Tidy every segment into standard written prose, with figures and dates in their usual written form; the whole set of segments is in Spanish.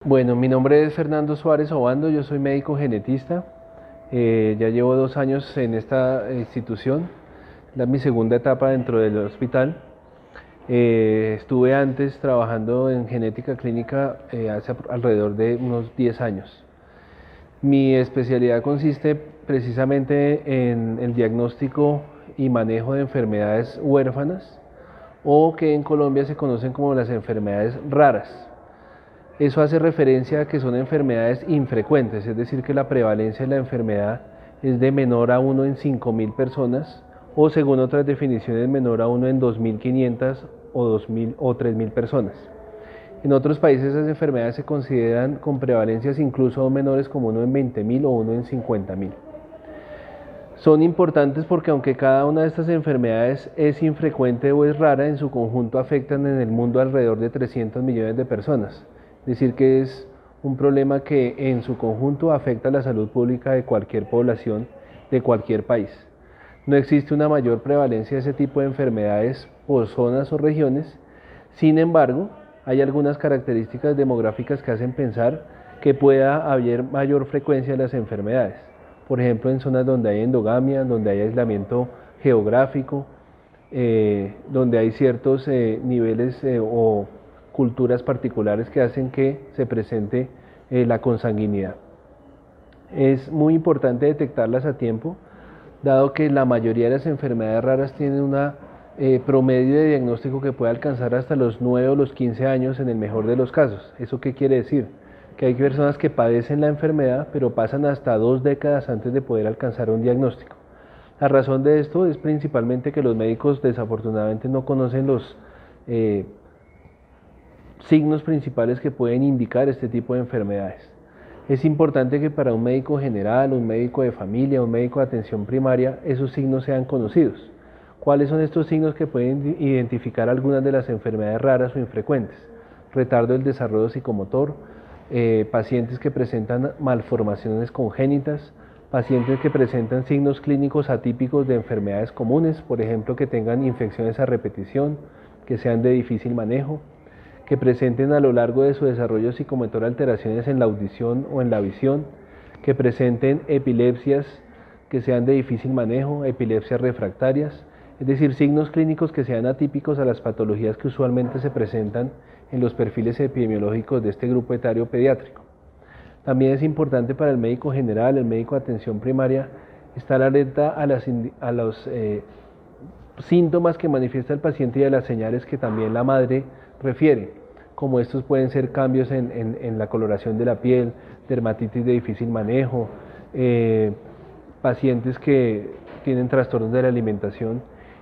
Bueno, mi nombre es Fernando Suárez Obando, yo soy médico genetista, ya llevo 2 años en esta institución, es mi segunda etapa dentro del hospital. Estuve antes trabajando en genética clínica hace alrededor de unos 10 años. Mi especialidad consiste precisamente en el diagnóstico y manejo de enfermedades huérfanas o que en Colombia se conocen como las enfermedades raras. Eso hace referencia a que son enfermedades infrecuentes, es decir, que la prevalencia de la enfermedad es de menor a 1 en 5.000 personas o, según otras definiciones, menor a 1 en 2.500 o 2.000 o 3.000 personas. En otros países esas enfermedades se consideran con prevalencias incluso aún menores, como 1 en 20.000 o 1 en 50.000. Son importantes porque, aunque cada una de estas enfermedades es infrecuente o es rara, en su conjunto afectan en el mundo alrededor de 300 millones de personas. Es decir, que es un problema que en su conjunto afecta a la salud pública de cualquier población, de cualquier país. No existe una mayor prevalencia de ese tipo de enfermedades por zonas o regiones. Sin embargo, hay algunas características demográficas que hacen pensar que pueda haber mayor frecuencia de las enfermedades. Por ejemplo, en zonas donde hay endogamia, donde hay aislamiento geográfico, donde hay ciertos niveles o culturas particulares que hacen que se presente la consanguinidad. Es muy importante detectarlas a tiempo, dado que la mayoría de las enfermedades raras tienen una promedio de diagnóstico que puede alcanzar hasta los 9 o los 15 años en el mejor de los casos. ¿Eso qué quiere decir? Que hay personas que padecen la enfermedad, pero pasan hasta 2 décadas antes de poder alcanzar un diagnóstico. La razón de esto es principalmente que los médicos desafortunadamente no conocen los signos principales que pueden indicar este tipo de enfermedades. Es importante que para un médico general, un médico de familia, un médico de atención primaria, esos signos sean conocidos. ¿Cuáles son estos signos que pueden identificar algunas de las enfermedades raras o infrecuentes? Retardo del desarrollo psicomotor, pacientes que presentan malformaciones congénitas, pacientes que presentan signos clínicos atípicos de enfermedades comunes, por ejemplo, que tengan infecciones a repetición, que sean de difícil manejo, que presenten a lo largo de su desarrollo psicomotor alteraciones en la audición o en la visión, que presenten epilepsias que sean de difícil manejo, epilepsias refractarias, es decir, signos clínicos que sean atípicos a las patologías que usualmente se presentan en los perfiles epidemiológicos de este grupo etario pediátrico. También es importante para el médico general, el médico de atención primaria, estar alerta a los síntomas que manifiesta el paciente y a las señales que también la madre refiere, como estos pueden ser cambios en la coloración de la piel, dermatitis de difícil manejo, pacientes que tienen trastornos de la alimentación,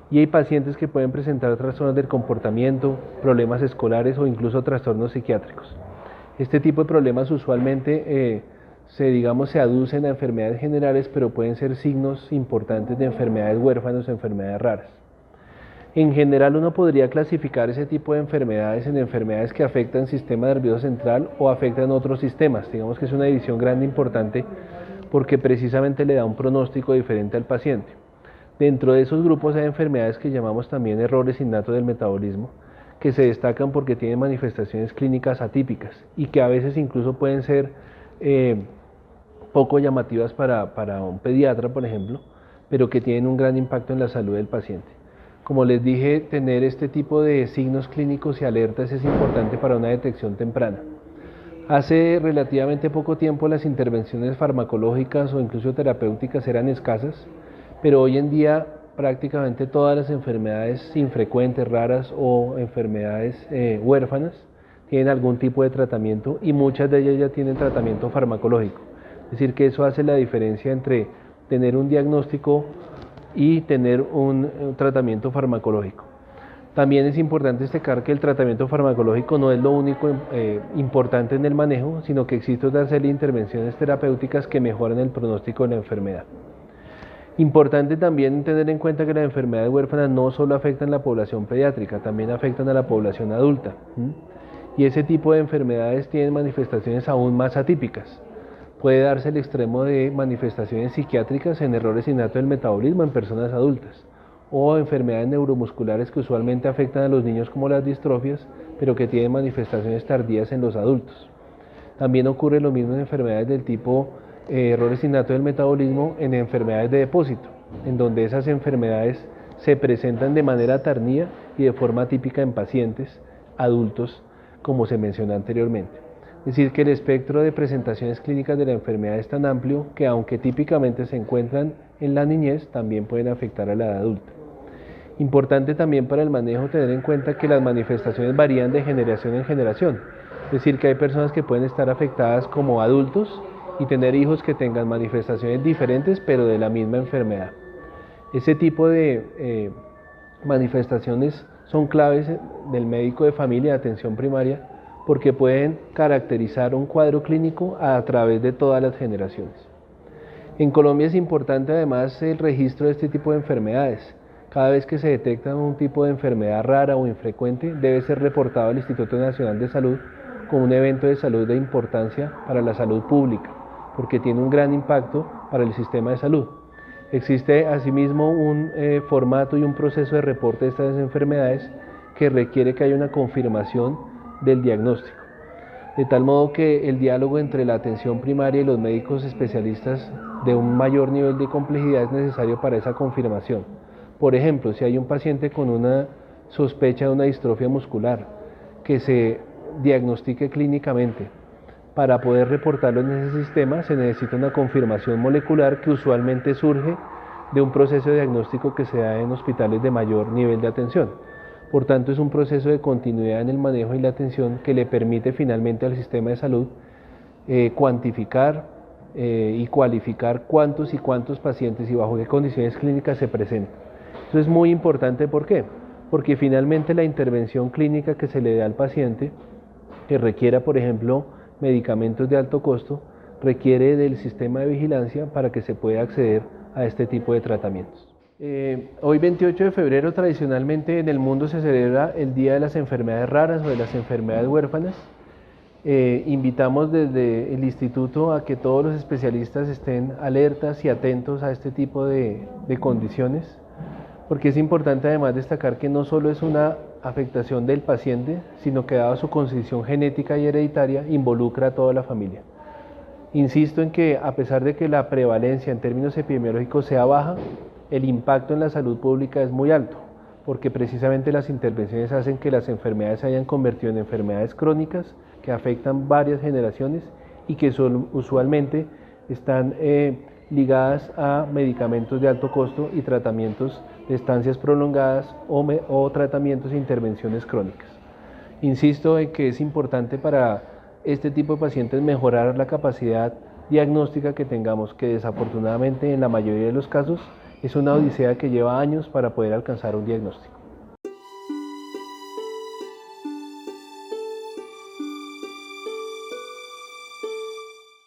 y hay pacientes que pueden presentar trastornos del comportamiento, problemas escolares o incluso trastornos psiquiátricos. Este tipo de problemas usualmente se aducen a enfermedades generales, pero pueden ser signos importantes de enfermedades huérfanas o enfermedades raras. En general, uno podría clasificar ese tipo de enfermedades en enfermedades que afectan el sistema nervioso central o afectan otros sistemas. Digamos que es una división grande importante porque precisamente le da un pronóstico diferente al paciente. Dentro de esos grupos hay enfermedades que llamamos también errores innatos del metabolismo, que se destacan porque tienen manifestaciones clínicas atípicas y que a veces incluso pueden ser poco llamativas para un pediatra, por ejemplo, pero que tienen un gran impacto en la salud del paciente. Como les dije, tener este tipo de signos clínicos y alertas es importante para una detección temprana. Hace relativamente poco tiempo las intervenciones farmacológicas o incluso terapéuticas eran escasas, pero hoy en día prácticamente todas las enfermedades infrecuentes, raras o enfermedades huérfanas tienen algún tipo de tratamiento y muchas de ellas ya tienen tratamiento farmacológico. Es decir, que eso hace la diferencia entre tener un diagnóstico y tener un tratamiento farmacológico. También es importante destacar que el tratamiento farmacológico no es lo único importante en el manejo, sino que existen otra serie de intervenciones terapéuticas que mejoran el pronóstico de la enfermedad. Importante también tener en cuenta que las enfermedades huérfanas no solo afectan a la población pediátrica, también afectan a la población adulta. Y ese tipo de enfermedades tienen manifestaciones aún más atípicas. Puede darse el extremo de manifestaciones psiquiátricas en errores innatos del metabolismo en personas adultas, o enfermedades neuromusculares que usualmente afectan a los niños como las distrofias, pero que tienen manifestaciones tardías en los adultos. También ocurre lo mismo en enfermedades del tipo errores innatos del metabolismo, en enfermedades de depósito, en donde esas enfermedades se presentan de manera tardía y de forma típica en pacientes adultos, como se mencionó anteriormente. Es decir, que el espectro de presentaciones clínicas de la enfermedad es tan amplio que, aunque típicamente se encuentran en la niñez, también pueden afectar a la edad adulta. Importante también para el manejo tener en cuenta que las manifestaciones varían de generación en generación. Es decir, que hay personas que pueden estar afectadas como adultos y tener hijos que tengan manifestaciones diferentes pero de la misma enfermedad. Ese tipo de manifestaciones son claves del médico de familia de atención primaria porque pueden caracterizar un cuadro clínico a través de todas las generaciones. En Colombia es importante además el registro de este tipo de enfermedades. Cada vez que se detecta un tipo de enfermedad rara o infrecuente, debe ser reportado al Instituto Nacional de Salud como un evento de salud de importancia para la salud pública, porque tiene un gran impacto para el sistema de salud. Existe asimismo un formato y un proceso de reporte de estas enfermedades que requiere que haya una confirmación del diagnóstico, de tal modo que el diálogo entre la atención primaria y los médicos especialistas de un mayor nivel de complejidad es necesario para esa confirmación. Por ejemplo, si hay un paciente con una sospecha de una distrofia muscular que se diagnostique clínicamente, para poder reportarlo en ese sistema se necesita una confirmación molecular que usualmente surge de un proceso de diagnóstico que se da en hospitales de mayor nivel de atención. Por tanto, es un proceso de continuidad en el manejo y la atención que le permite finalmente al sistema de salud cuantificar y cualificar cuántos y cuántos pacientes y bajo qué condiciones clínicas se presentan. Eso es muy importante, ¿por qué? Porque finalmente la intervención clínica que se le da al paciente, que requiera, por ejemplo, medicamentos de alto costo, requiere del sistema de vigilancia para que se pueda acceder a este tipo de tratamientos. Hoy 28 de febrero tradicionalmente en el mundo se celebra el Día de las Enfermedades Raras o de las Enfermedades Huérfanas. Invitamos desde el instituto a que todos los especialistas estén alertas y atentos a este tipo de condiciones, porque es importante además destacar que no solo es una afectación del paciente, sino que dada su constitución genética y hereditaria, involucra a toda la familia. Insisto en que a pesar de que la prevalencia en términos epidemiológicos sea baja, el impacto en la salud pública es muy alto, porque precisamente las intervenciones hacen que las enfermedades se hayan convertido en enfermedades crónicas que afectan varias generaciones y que usualmente están ligadas a medicamentos de alto costo y tratamientos de estancias prolongadas o tratamientos e intervenciones crónicas. Insisto en que es importante para este tipo de pacientes mejorar la capacidad diagnóstica que tengamos, que desafortunadamente en la mayoría de los casos es una odisea que lleva años para poder alcanzar un diagnóstico.